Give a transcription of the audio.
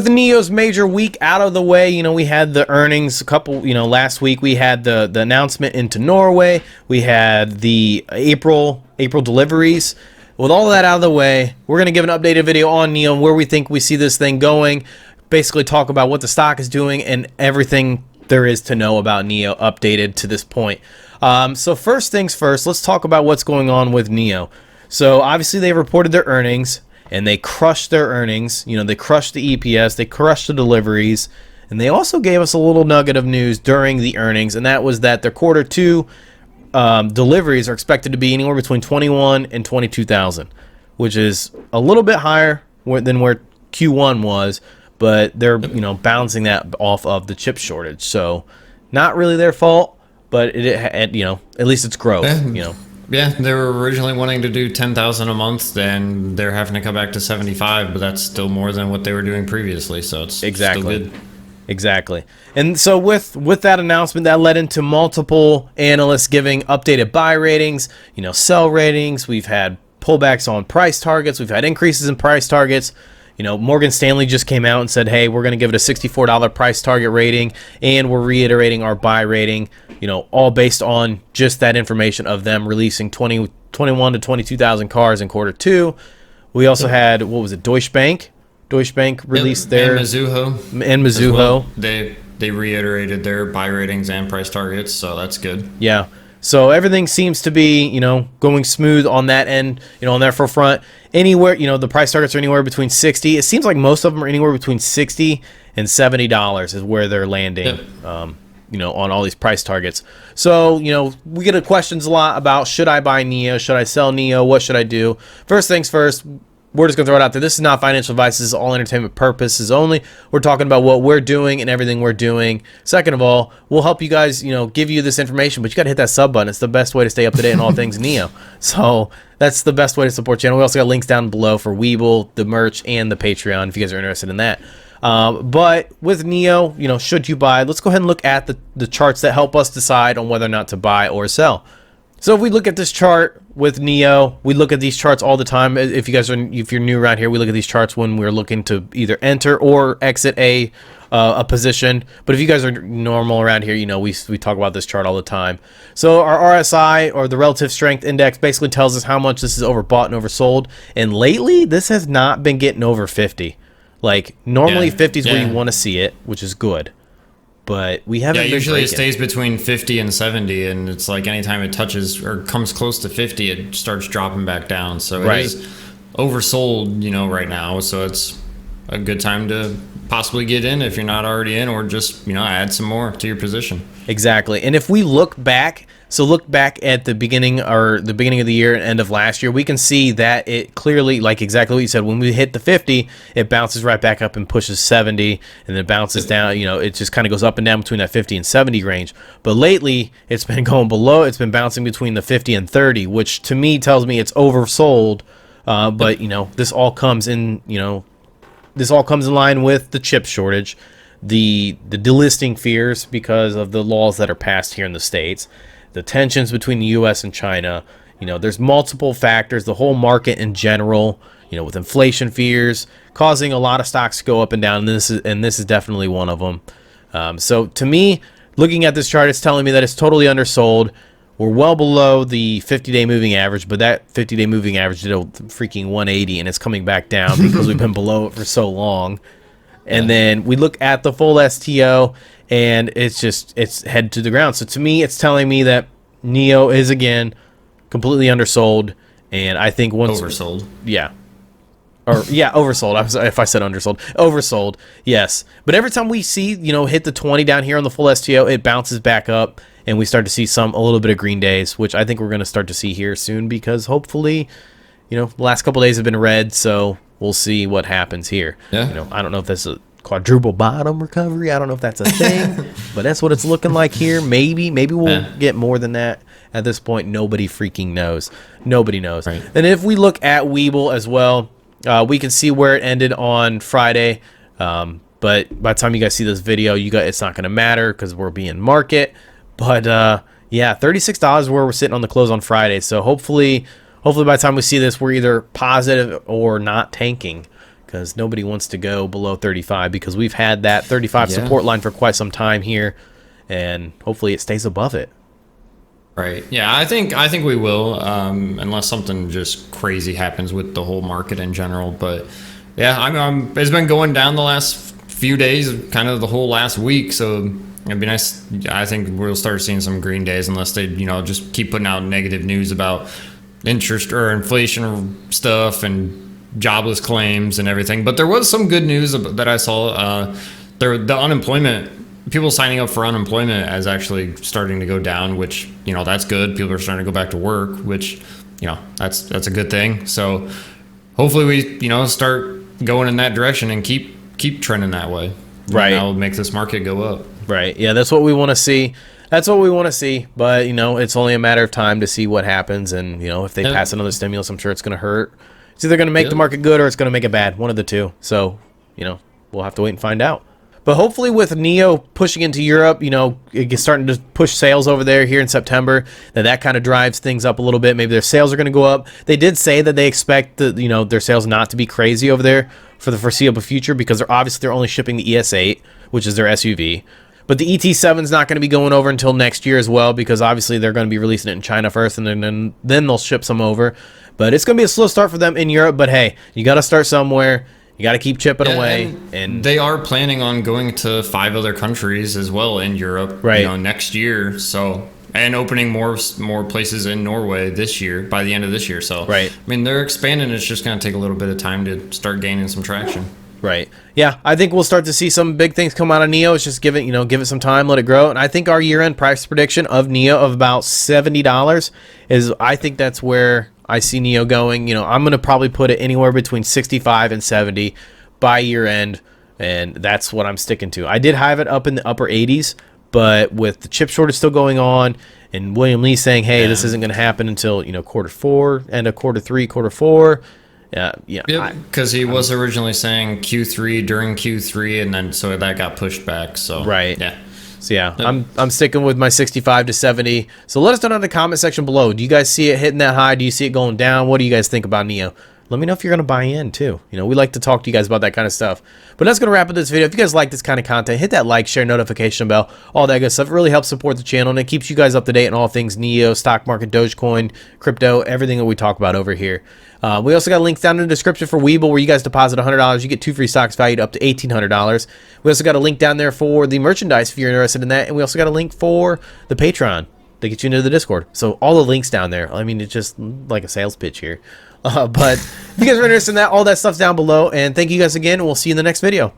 The NIO's major week out of the way, we had the earnings last week we had the announcement into Norway. We had the April deliveries. With all that out of the way, we're going to give an updated video on NIO and where we think we see this thing going. Basically talk about what the stock is doing and everything there is to know about NIO updated to this point. So first things first, let's talk about what's going on with NIO. So obviously they reported their earnings. And they crushed their earnings. They crushed the EPS. They crushed the deliveries. And they also gave us a little nugget of news during the earnings. And that was that their quarter two deliveries are expected to be anywhere between 21 and 22,000, which is a little bit higher than where Q1 was. But they're, balancing that off of the chip shortage. So not really their fault, but at least it's growth, Yeah, they were originally wanting to do 10,000 a month, then they're having to come back to 75, but that's still more than what they were doing previously, so it's still good. Exactly. And so with that announcement, that led into multiple analysts giving updated buy ratings, sell ratings. We've had pullbacks on price targets. We've had increases in price targets. Morgan Stanley just came out and said, hey, we're going to give it a $64 price target rating, and we're reiterating our buy rating, all based on just that information of them releasing 21 to 22,000 cars in quarter two. We also had, what was it, Deutsche Bank? Deutsche Bank released their... And Mizuho. And Mizuho. Well. They reiterated their buy ratings and price targets, so that's good. Yeah. So everything seems to be, going smooth on that end, on that front. Anywhere, the price targets are anywhere between 60. It seems like most of them are anywhere between 60 and $70 is where they're landing, on all these price targets. So, we get questions a lot about, should I buy NIO? Should I sell NIO? What should I do? First things first, we're just going to throw it out there. This is not financial advice. This is all entertainment purposes only. We're talking about what we're doing and everything we're doing. Second of all, we'll help you guys, give you this information, but you got to hit that sub button. It's the best way to stay up to date on all things NIO. So that's the best way to support the channel. We also got links down below for Weeble, the merch, and the Patreon if you guys are interested in that. But with NIO, should you buy? Let's go ahead and look at the charts that help us decide on whether or not to buy or sell. So if we look at this chart with NIO, we look at these charts all the time. If you're new around here, we look at these charts when we're looking to either enter or exit a position. But if you guys are normal around here, we talk about this chart all the time. So our RSI, or the relative strength index, basically tells us how much this is overbought and oversold. And lately, this has not been getting over 50. Like normally 50 is where you want to see it, which is good. But we haven't. Yeah, usually it stays between 50 and 70, and it's like anytime it touches or comes close to 50, it starts dropping back down. So it is oversold, right now. So it's a good time to possibly get in if you're not already in, or just add some more to your position. Exactly. And if we look back at the beginning of the year and end of last year, we can see that it clearly, like exactly what you said, when we hit the 50, it bounces right back up and pushes 70, and then bounces down. It just kind of goes up and down between that 50 and 70 range. But lately, it's been going below. It's been bouncing between the 50 and 30, which to me tells me it's oversold. But this all comes in. This all comes in line with the chip shortage, the delisting fears because of the laws that are passed here in the States, the tensions between the U.S. and China. There's multiple factors, the whole market in general, with inflation fears causing a lot of stocks to go up and down. And this is definitely one of them. So to me, looking at this chart, it's telling me that it's totally undersold. We're well below the 50-day moving average, but that 50-day moving average did a freaking 180, and it's coming back down because we've been below it for so long. And then we look at the full STO, and it's head to the ground. So to me, it's telling me that NIO is, again, completely undersold, and I think once... Oversold. Yeah. Oversold. If I said undersold. Oversold, yes. But every time we see, hit the 20 down here on the full STO, it bounces back up, and we start to see a little bit of green days, which I think we're going to start to see here soon because hopefully, the last couple days have been red, so we'll see what happens here. Yeah. I don't know if that's a quadruple bottom recovery. I don't know if that's a thing, but that's what it's looking like here. Maybe we'll get more than that. At this point, nobody freaking knows. Nobody knows. Right. And if we look at Weeble as well, we can see where it ended on Friday. But by the time you guys see this video, it's not going to matter because we're being market. But yeah, $36 where we're sitting on the close on Friday. So hopefully by the time we see this, we're either positive or not tanking. because nobody wants to go below 35 because we've had that 35 support line for quite some time here, and hopefully it stays above it. Right. Yeah, I think we will, unless something just crazy happens with the whole market in general. But yeah, it's been going down the last few days, kind of the whole last week. So it'd be nice. I think we'll start seeing some green days unless they, just keep putting out negative news about interest or inflation stuff and jobless claims and everything. But there was some good news that I saw. The unemployment. People signing up for unemployment is actually starting to go down, which, that's good. People are starting to go back to work, which, that's a good thing. So hopefully we, start going in that direction and keep trending that way. Right. That'll make this market go up. Right. Yeah, that's what we want to see. That's what we want to see. But, it's only a matter of time to see what happens. And, if they pass another stimulus, I'm sure it's going to hurt. It's either going to make the market good or it's going to make it bad. One of the two. So, we'll have to wait and find out. But hopefully with NIO pushing into Europe, it's starting to push sales over there here in September, that kind of drives things up a little bit. Maybe their sales are going to go up. They did say that they expect their sales not to be crazy over there for the foreseeable future because they're only shipping the ES8, which is their SUV. But the ET7 is not going to be going over until next year as well because obviously they're going to be releasing it in China first and then they'll ship some over. But it's going to be a slow start for them in Europe. But hey, you got to start somewhere. You got to keep chipping away. And they are planning on going to 5 other countries as well in Europe, next year. So, and opening more places in Norway this year, by the end of this year. So, they're expanding. It's just going to take a little bit of time to start gaining some traction. Right. Yeah, I think we'll start to see some big things come out of NIO. It's just give it some time, let it grow. And I think our year-end price prediction of NIO of about $70 is, I think that's where I see NIO going. I'm going to probably put it anywhere between 65 and 70 by year end, and that's what I'm sticking to. I did have it up in the upper 80s, but with the chip shortage still going on and William Lee saying, hey, this isn't going to happen until, quarter 4, end of quarter 3, quarter 4. Because he was originally saying Q3 during Q3, and then so that got pushed back. So I'm sticking with my 65 to 70. So let us know in the comment section below. Do you guys see it hitting that high? Do you see it going down? What do you guys think about NIO? Let me know if you're going to buy in too. We like to talk to you guys about that kind of stuff. But that's going to wrap up this video. If you guys like this kind of content, hit that like, share, notification bell, all that good stuff. It really helps support the channel, and it keeps you guys up to date on all things NIO, stock market, Dogecoin, crypto, everything that we talk about over here. We also got links down in the description for Webull, where you guys deposit $100. You get 2 free stocks valued up to $1,800. We also got a link down there for the merchandise if you're interested in that. And we also got a link for the Patreon to get you into the Discord. So all the links down there. It's just like a sales pitch here. But if you guys are interested in that, all that stuff's down below. And thank you guys again, and we'll see you in the next video.